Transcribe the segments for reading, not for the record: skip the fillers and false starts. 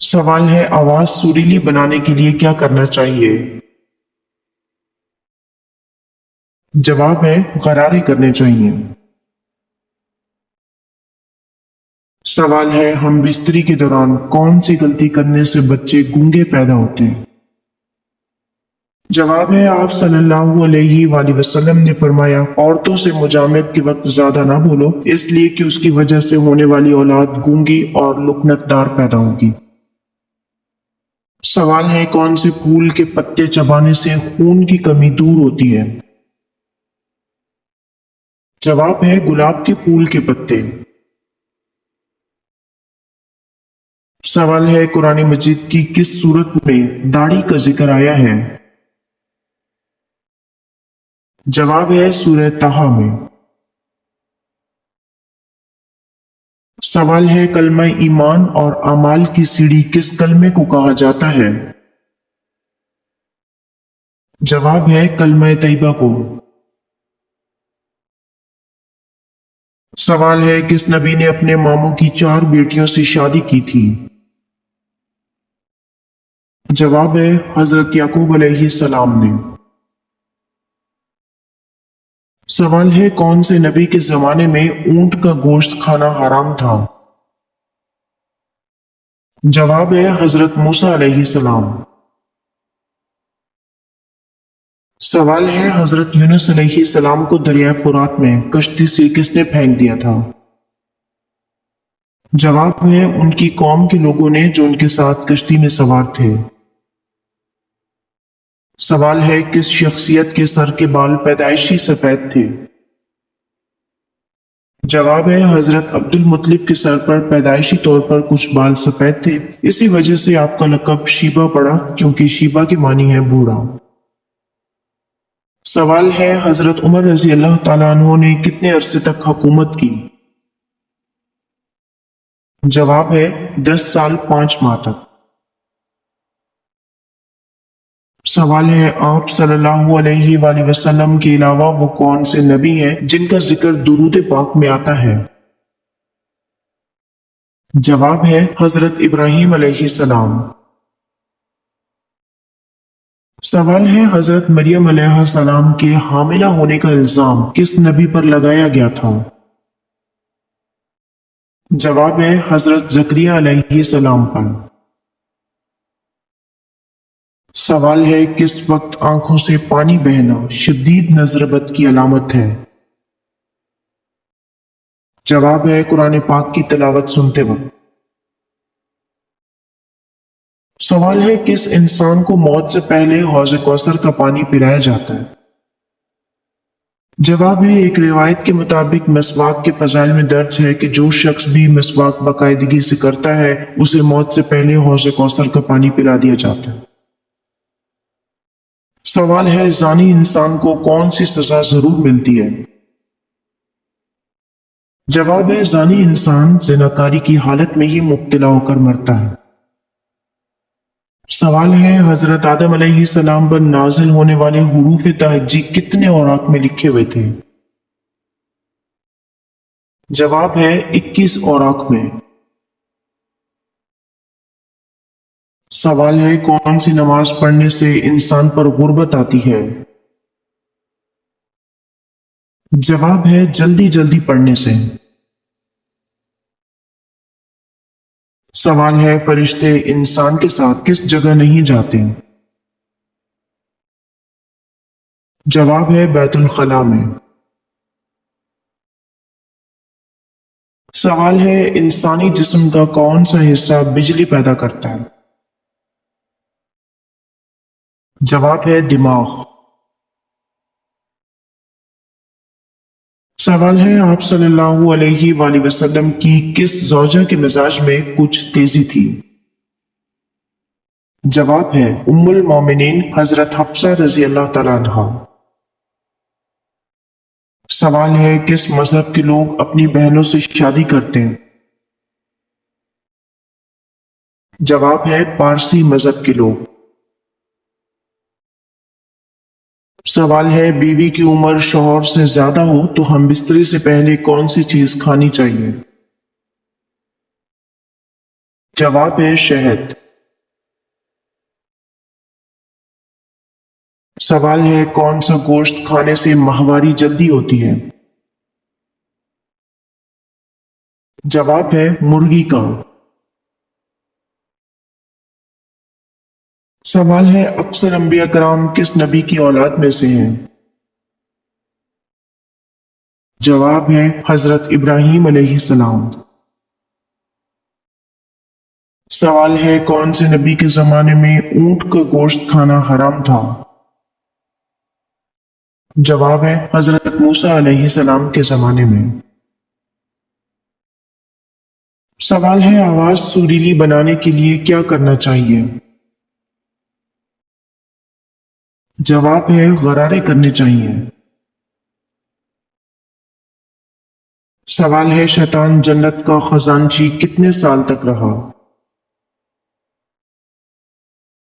सवाल है आवाज सुरीली बनाने के लिए क्या करना चाहिए। जवाब है गरारे करने चाहिए। सवाल है हम बिस्तरी के दौरान कौन सी गलती करने से बच्चे गूंगे पैदा होते हैं। जवाब है आप सल्लल्लाहु अलैहि वसल्लम ने फरमाया औरतों से मुजामत के वक्त ज्यादा ना बोलो इसलिए कि उसकी वजह से होने वाली औलाद गूंगी और लुकनतदार पैदा होगी। सवाल है कौन से फूल के पत्ते चबाने से खून की कमी दूर होती है। जवाब है गुलाब के फूल के पत्ते। सवाल है कुरान मजीद की किस सूरत में दाढ़ी का जिक्र आया है। जवाब है सूरह ताहा में। सवाल है कलमा ईमान और अमाल की सीढ़ी किस कलमे को कहा जाता है। जवाब है कलमा तैयबा को। सवाल है किस नबी ने अपने मामू की 4 बेटियों से शादी की थी। जवाब है हजरत याकूब अलैहिस्सलाम ने। सवाल है कौन से नबी के जमाने में ऊंट का गोश्त खाना हराम था। जवाब है हजरत मूसा अलैहिस्सलाम। सवाल है हजरत यूनुस अलैहिस्सलाम को दरिया फुरात में कश्ती से किसने फेंक दिया था। जवाब है उनकी कौम के लोगों ने जो उनके साथ कश्ती में सवार थे। सवाल है किस शख्सियत के सर के बाल पैदाइशी सफेद थे। जवाब है हजरत अब्दुल मुत्तलिब के सर पर पैदाइशी तौर पर कुछ बाल सफेद थे इसी वजह से आपका लक़ब शीबा पड़ा क्योंकि शीबा की मानी है बूढ़ा। सवाल है हजरत उमर रजी अल्लाह तआला अन्हु ने कितने अरसे तक हुकूमत की। जवाब है 10 साल 5 माह तक। सवाल है आप सल्लल्लाहु अलैहि वसल्लम के अलावा वो कौन से नबी हैं जिनका जिक्र दुरूद पाक में आता है। जवाब है हजरत इब्राहीम अलैहिस्सलाम। सवाल है हजरत मरियम अलैहिस्सलाम के हामिला होने का इल्जाम किस नबी पर लगाया गया था। जवाब है हजरत जकरिया अलैहिस्सलाम पर। सवाल है किस वक्त आंखों से पानी बहना शदीद नजरबद की अलामत है। जवाब है कुरान पाक की तिलावत सुनते वक्त। सवाल है किस इंसान को मौत से पहले हौज़ कौसर का पानी पिलाया जाता है। जवाब है एक रिवायत के मुताबिक मिसवाक के फजाइल में दर्ज है कि जो शख्स भी मिसवाक बाकायदगी से करता है उसे मौत से पहले हौज़ कौसर का पानी पिला दिया जाता है। सवाल है जानी इंसान को कौन सी सजा जरूर मिलती है। जवाब है जानी इंसान जिनाकारी की हालत में ही मुब्तला होकर मरता है। सवाल है हजरत आदम अलैहिस्सलाम पर नाजिल होने वाले हुरूफ तहज्जी कितने औराक में लिखे हुए थे। जवाब है 21 औराक में। सवाल है कौन सी नमाज पढ़ने से इंसान पर गुर्बत आती है। जवाब है जल्दी जल्दी पढ़ने से। सवाल है फरिश्ते इंसान के साथ किस जगह नहीं जाते। जवाब है बैतुल खला में। सवाल है इंसानी जिस्म का कौन सा हिस्सा बिजली पैदा करता है। जवाब है दिमाग। सवाल है आप सल्लल्लाहु अलैहि वसल्लम की किस ज़ौजा के मिजाज में कुछ तेजी थी। जवाब है उम्मुल मोमिनीन हजरत हफ्सा रजी अल्लाह तआला अन्हा। सवाल है किस मजहब के लोग अपनी बहनों से शादी करते हैं। जवाब है पारसी मजहब के लोग। सवाल है बीवी की उम्र शौहर से ज्यादा हो तो हम बिस्तरे से पहले कौन सी चीज खानी चाहिए। जवाब है शहद। सवाल है कौन सा गोश्त खाने से माहवारी जल्दी होती है? जवाब है मुर्गी का। सवाल है अक्सर अंबिया कराम किस नबी की औलाद में से हैं? जवाब है हजरत इब्राहीम अलैहिस्सलाम। सवाल है कौन से नबी के जमाने में ऊंट का गोश्त खाना हराम था? जवाब है हजरत मूसा अलैहिस्सलाम के जमाने में। सवाल है आवाज सुरीली बनाने के लिए क्या करना चाहिए? जवाब है गरारे करने चाहिए। सवाल है शैतान जन्नत का खजानची कितने साल तक रहा?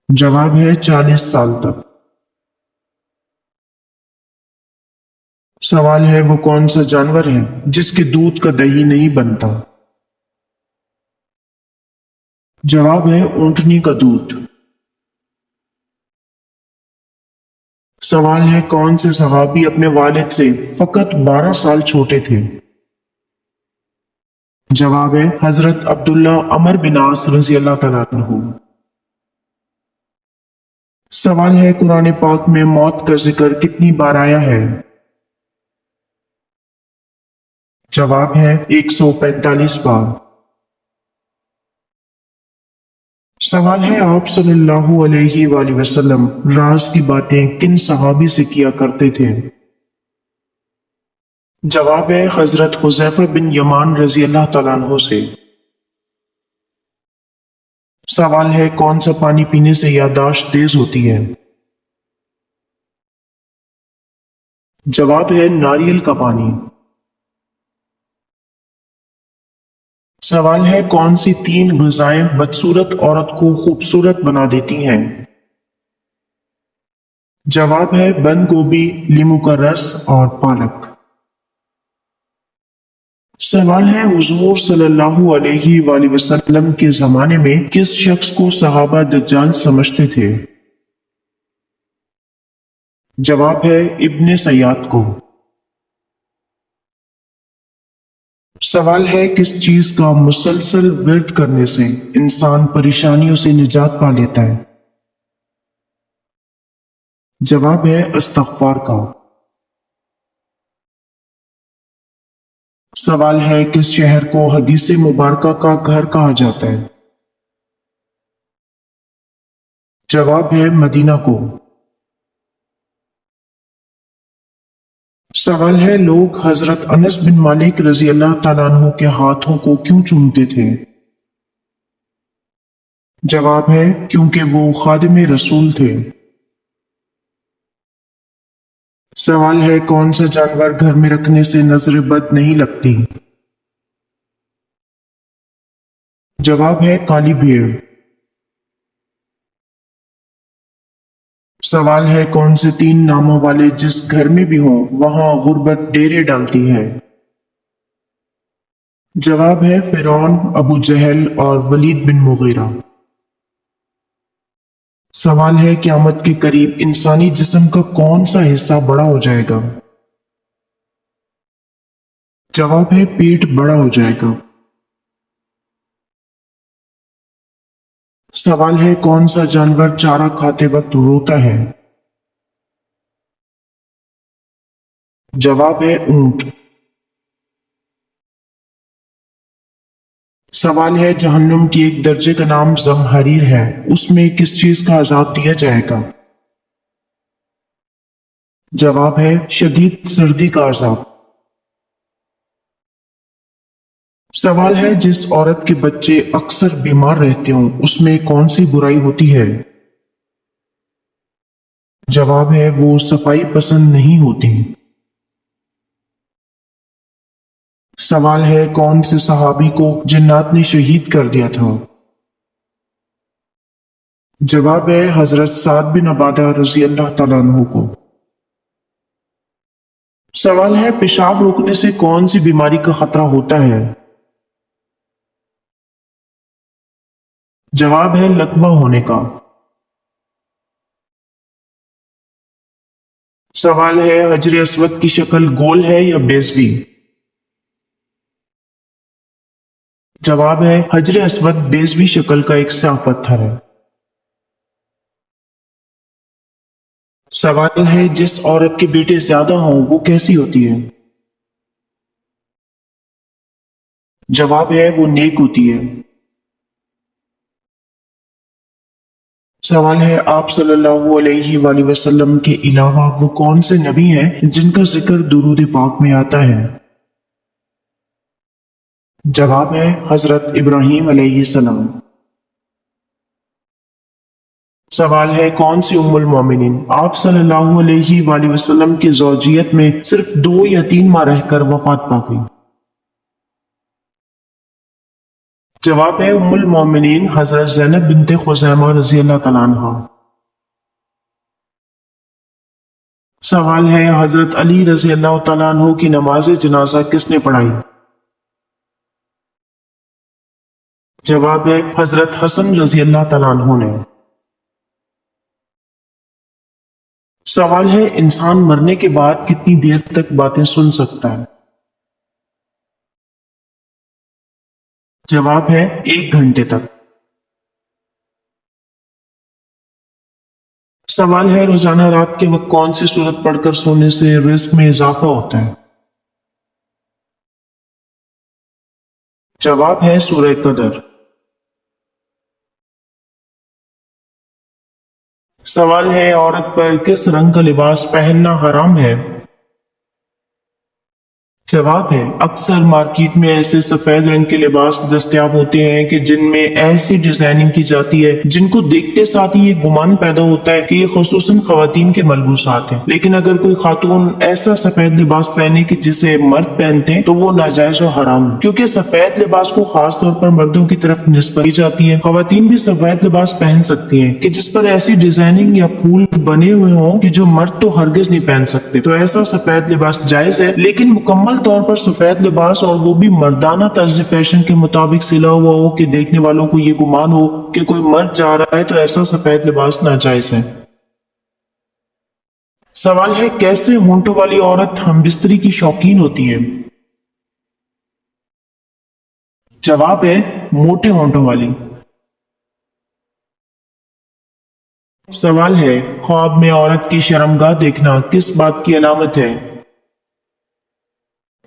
जवाब है 40 साल तक। सवाल है वो कौन सा जानवर है जिसके दूध का दही नहीं बनता? जवाब है ऊंटनी का दूध। सवाल है कौन से सहाबी अपने वालिद से फकत 12 साल छोटे थे? जवाब है हजरत अब्दुल्ला अमर बिन आस रजी अल्लाह तआला अन्हु। सवाल है कुरान पाक में मौत का जिक्र कितनी बार आया है? जवाब है 145 बार। सवाल है आप सल्लल्लाहु अलैहि वसल्लम राज की बातें किन सहाबी से किया करते थे? जवाब है हजरत हुज़ैफा बिन यमान रजी अल्लाह तआला अन्हु से। सवाल है कौन सा पानी पीने से याददाश्त तेज होती है? जवाब है नारियल का पानी। सवाल है कौन सी 3 ग़िज़ाएं बदसूरत औरत को खूबसूरत बना देती हैं? जवाब है बंद गोभी, लीमू का रस और पालक। सवाल है हुजूर सल्लल्लाहु अलैहि वसल्लम के जमाने में किस शख्स को सहाबा दज्जाल समझते थे? जवाब है इब्ने सयाद को। सवाल है किस चीज का मुसलसल विर्द करने से इंसान परेशानियों से निजात पा लेता है? जवाब है इस्तग़फ़ार का। सवाल है किस शहर को हदीस मुबारका का घर कहा जाता है? जवाब है मदीना को। सवाल है लोग हजरत अनस बिन मालिक रजी अल्लाह तआला अन्हु के हाथों को क्यों चूमते थे? जवाब है क्योंकि वो खादिम रसूल थे। सवाल है कौन सा जानवर घर में रखने से नजर बद नहीं लगती? जवाब है काली भेड़। सवाल है कौन से 3 नामों वाले जिस घर में भी हो वहां गुर्बत डेरे डालती है? जवाब है फिरौन, अबू जहल और वलीद बिन मुगीरा। सवाल है क़यामत के करीब इंसानी जिस्म का कौन सा हिस्सा बड़ा हो जाएगा? जवाब है पेट बड़ा हो जाएगा। सवाल है कौन सा जानवर चारा खाते वक्त रोता है? जवाब है ऊंट। सवाल है जहन्नुम की एक दर्जे का नाम ज़महरीर है, उसमें किस चीज का अजाब दिया जाएगा? जवाब है शदीद सर्दी का अजाब। सवाल है जिस औरत के बच्चे अक्सर बीमार रहते हों उसमें कौन सी बुराई होती है? जवाब है वो सफाई पसंद नहीं होती। सवाल है कौन से सहाबी को जिन्नात ने शहीद कर दिया था? जवाब है हजरत साद बिन अबादा रजी अल्लाह तआला अन्हु को। सवाल है पेशाब रोकने से कौन सी बीमारी का खतरा होता है? जवाब है लकवा होने का। सवाल है हजर अस्वद की शक्ल गोल है या बेज़वी। जवाब है हजर अस्वद बेज़वी शक्ल का एक स्याह पत्थर है। सवाल है जिस औरत के बेटे ज्यादा हों वो कैसी होती है। जवाब है वो नेक होती है। सवाल है आप सल्लल्लाहु अलैहि वसल्लम के अलावा वो कौन से नबी हैं जिनका जिक्र दुरूद पाक में आता है। जवाब है हजरत इब्राहीम अलैहिस्सलाम। सवाल है कौन सी उम्मुल मोमिनीन आप सल्लल्लाहु अलैहि वसल्लम की ज़ौजियत में सिर्फ 2 या 3 माह रहकर वफात पा गई। जवाब है उम्मुल मोमिनीन हजरत ज़ैनब बिन्ते खुज़ैमा रज़ी अल्लाह तआला अन्हा। सवाल है हजरत अली रज़ी अल्लाह तआला अन्हु की नमाज जनाजा किसने पढ़ाई। जवाब है हजरत हसन रज़ी अल्लाह तआला अन्हु ने। सवाल है इंसान मरने के बाद कितनी देर तक बातें सुन सकता है। जवाब है 1 घंटे तक। सवाल है रोजाना रात के वक्त कौन सी सूरत पढ़कर सोने से रिस्क में इजाफा होता है। जवाब है सूरह कदर। सवाल है औरत पर किस रंग का लिबास पहनना हराम है। जवाब है अक्सर मार्केट में ऐसे सफेद रंग के लिबास दस्तयाब होते हैं कि जिनमें ऐसी डिजाइनिंग की जाती है जिनको देखते साथ ही ये गुमान पैदा होता है कि ये खुसूसन खवातीन के मलबूसात हैं। लेकिन अगर कोई खातून ऐसा सफेद लिबास पहने कि जिसे मर्द पहनते हैं तो वो नाजायज और हराम है, क्योंकि सफेद लिबास को खास तौर पर मर्दों की तरफ निस्बत की जाती है। खवातीन भी सफेद लिबास पहन सकती हैं कि जिस पर ऐसी डिजाइनिंग या फूल बने हुए हों कि जो मर्द तो हरगिज नहीं पहन सकते, तो ऐसा सफेद लिबास जायज है। लेकिन मुकम्मल तौर पर सफेद लिबास और वो भी मर्दाना तर्ज फैशन के मुताबिक सिला हुआ हो कि देखने वालों को ये गुमान हो कि कोई मर्द जा रहा है, तो ऐसा सफेद लिबास नाजायज है। सवाल है कैसे होंठों वाली औरत हमबिस्तरी की शौकीन होती है। जवाब है मोटे होंठों वाली। सवाल है ख्वाब में औरत की शर्मगाह देखना किस बात की अलामत है।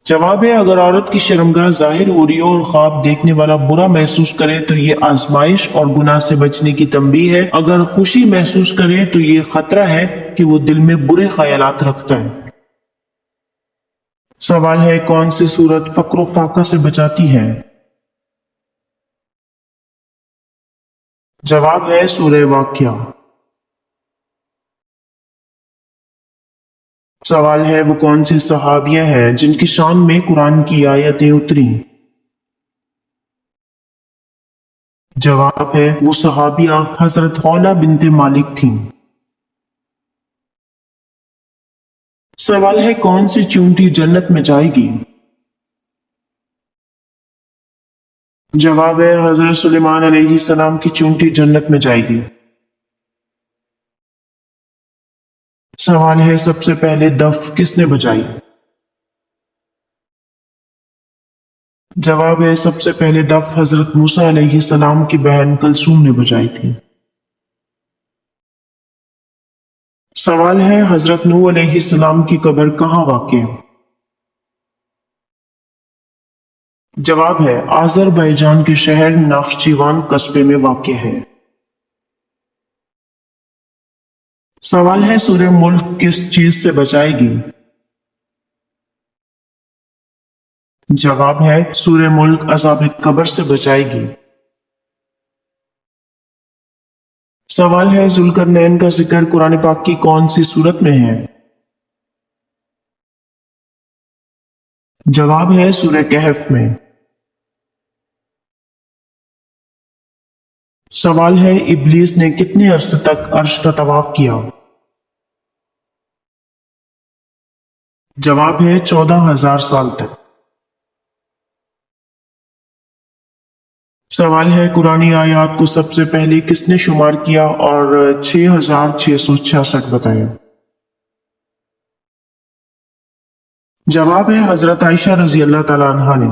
जवाब है अगर औरत की शर्मगाह जाहिर हो रही हो और ख्वाब देखने वाला बुरा महसूस करे तो ये आजमाइश और गुनाह से बचने की तंबीह है। अगर खुशी महसूस करे तो ये खतरा है कि वो दिल में बुरे ख्यालात रखता है। सवाल है कौन सी सूरत फक्र फाका से बचाती है। जवाब है सूरह वाक़िया। सवाल है वो कौन सी सहाबियां हैं जिनकी शान में कुरान की आयतें उतरी। जवाब है वो सहाबिया हजरत खौला बिनते मालिक थीं। सवाल है कौन सी चूंटी जन्नत में जाएगी। जवाब है हजरत सुलेमान अलैहिस्सलाम की चूंटी जन्नत में जाएगी। सवाल है सबसे पहले दफ किसने बजाई। जवाब है सबसे पहले दफ हजरत मूसा अलैहिस्सलाम की बहन कलसूम ने बजाई थी। सवाल है हजरत नूह अलैहिस्सलाम की कब्र कहाँ वाक़ है। जवाब है आज़रबाईजान के शहर नाख्चीवान कस्बे में वाक़ है। सवाल है सूरह मुल्क किस चीज से बचाएगी। जवाब है सूरह मुल्क अज़ाब कब्र से बचाएगी। सवाल है जुल्करनैन का जिक्र कुरान पाक की कौन सी सूरत में है। जवाब है सूरह कहफ में। सवाल है इब्लीस ने कितने अरसे तक अर्श का तवाफ किया। जवाब है 14,000 साल तक। سوال ہے قرآنی آیات کو سب سے پہلے کس نے شمار کیا اور 6666 بتایا؟ جواب ہے حضرت عائشہ رضی اللہ تعالیٰ عنہا نے۔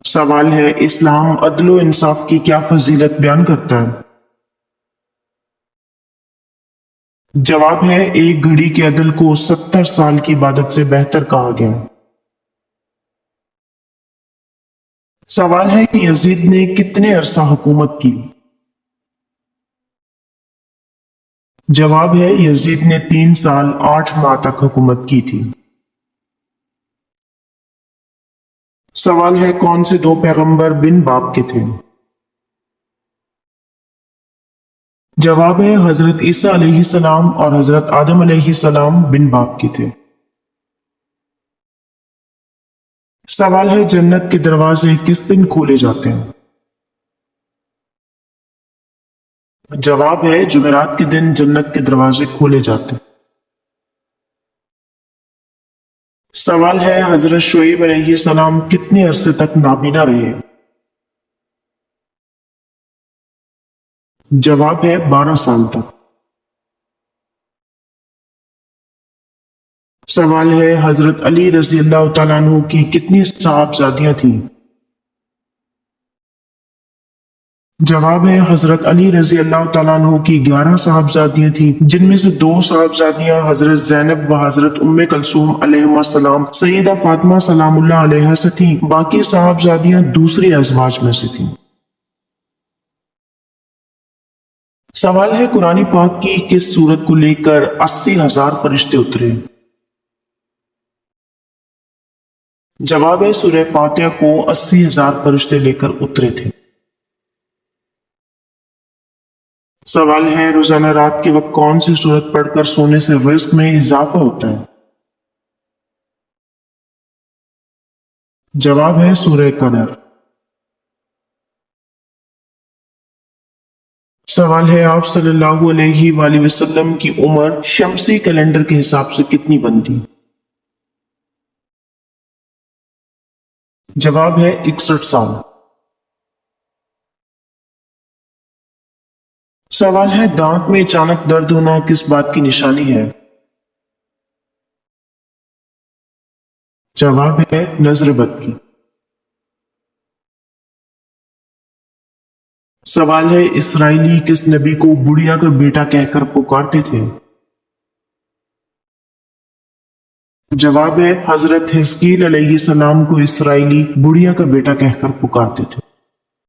سوال ہے اسلام عدل و انصاف کی کیا فضیلت بیان کرتا ہے؟ جواب ہے ایک گھڑی کے عدل کو 70 سال کی عبادت سے بہتر کہا گیا۔ سوال ہے کہ یزید نے کتنے عرصہ حکومت کی؟ جواب ہے یزید نے 3 سال 8 ماہ تک حکومت کی تھی۔ سوال ہے کون سے 2 پیغمبر بن باپ کے تھے؟ جواب ہے حضرت عیسیٰ علیہ السلام اور حضرت آدم علیہ السلام بن باپ کے تھے۔ سوال ہے جنت کے دروازے کس دن کھولے جاتے ہیں؟ جواب ہے جمعرات کے دن جنت کے دروازے کھولے جاتے ہیں۔ سوال ہے حضرت شعیب علیہ السلام کتنے عرصے تک نابینا رہے؟ جواب ہے 12 سال تک۔ سوال ہے حضرت علی رضی اللہ تعالیٰ عنہ کی کتنی صاحبزادیاں تھیں؟ جواب ہے حضرت علی رضی اللہ تعالیٰ عنہ کی 11 صاحبزادیاں تھیں، جن میں سے 2 صاحبزادیاں حضرت زینب و حضرت ام کلثوم علیہما السلام سیدہ فاطمہ سلام اللہ علیہا سے تھیں، باقی صاحبزادیاں دوسری ازواج میں سے تھیں۔ سوال ہے قرآن پاک کی کس سورت کو لے کر 80,000 فرشتے اترے؟ جواب ہے سورہ فاتحہ کو 80,000 فرشتے لے کر اترے تھے۔ سوال ہے روزانہ رات کے وقت کون سی سورت پڑھ کر سونے سے رزق میں اضافہ ہوتا ہے؟ جواب ہے سورہ قدر۔ سوال ہے آپ صلی اللہ علیہ وآلہ وسلم کی عمر شمسی کیلنڈر کے حساب سے کتنی بنتی؟ جواب ہے 61 سال۔ سوال ہے دانت میں اچانک درد ہونا کس بات کی نشانی ہے؟ جواب ہے نظر بد کی۔ سوال ہے اسرائیلی کس نبی کو بڑھیا کا بیٹا کہہ کر پکارتے تھے؟ جواب ہے حضرت حزقیل علیہ السلام کو اسرائیلی بڑھیا کا بیٹا کہہ کر پکارتے تھے۔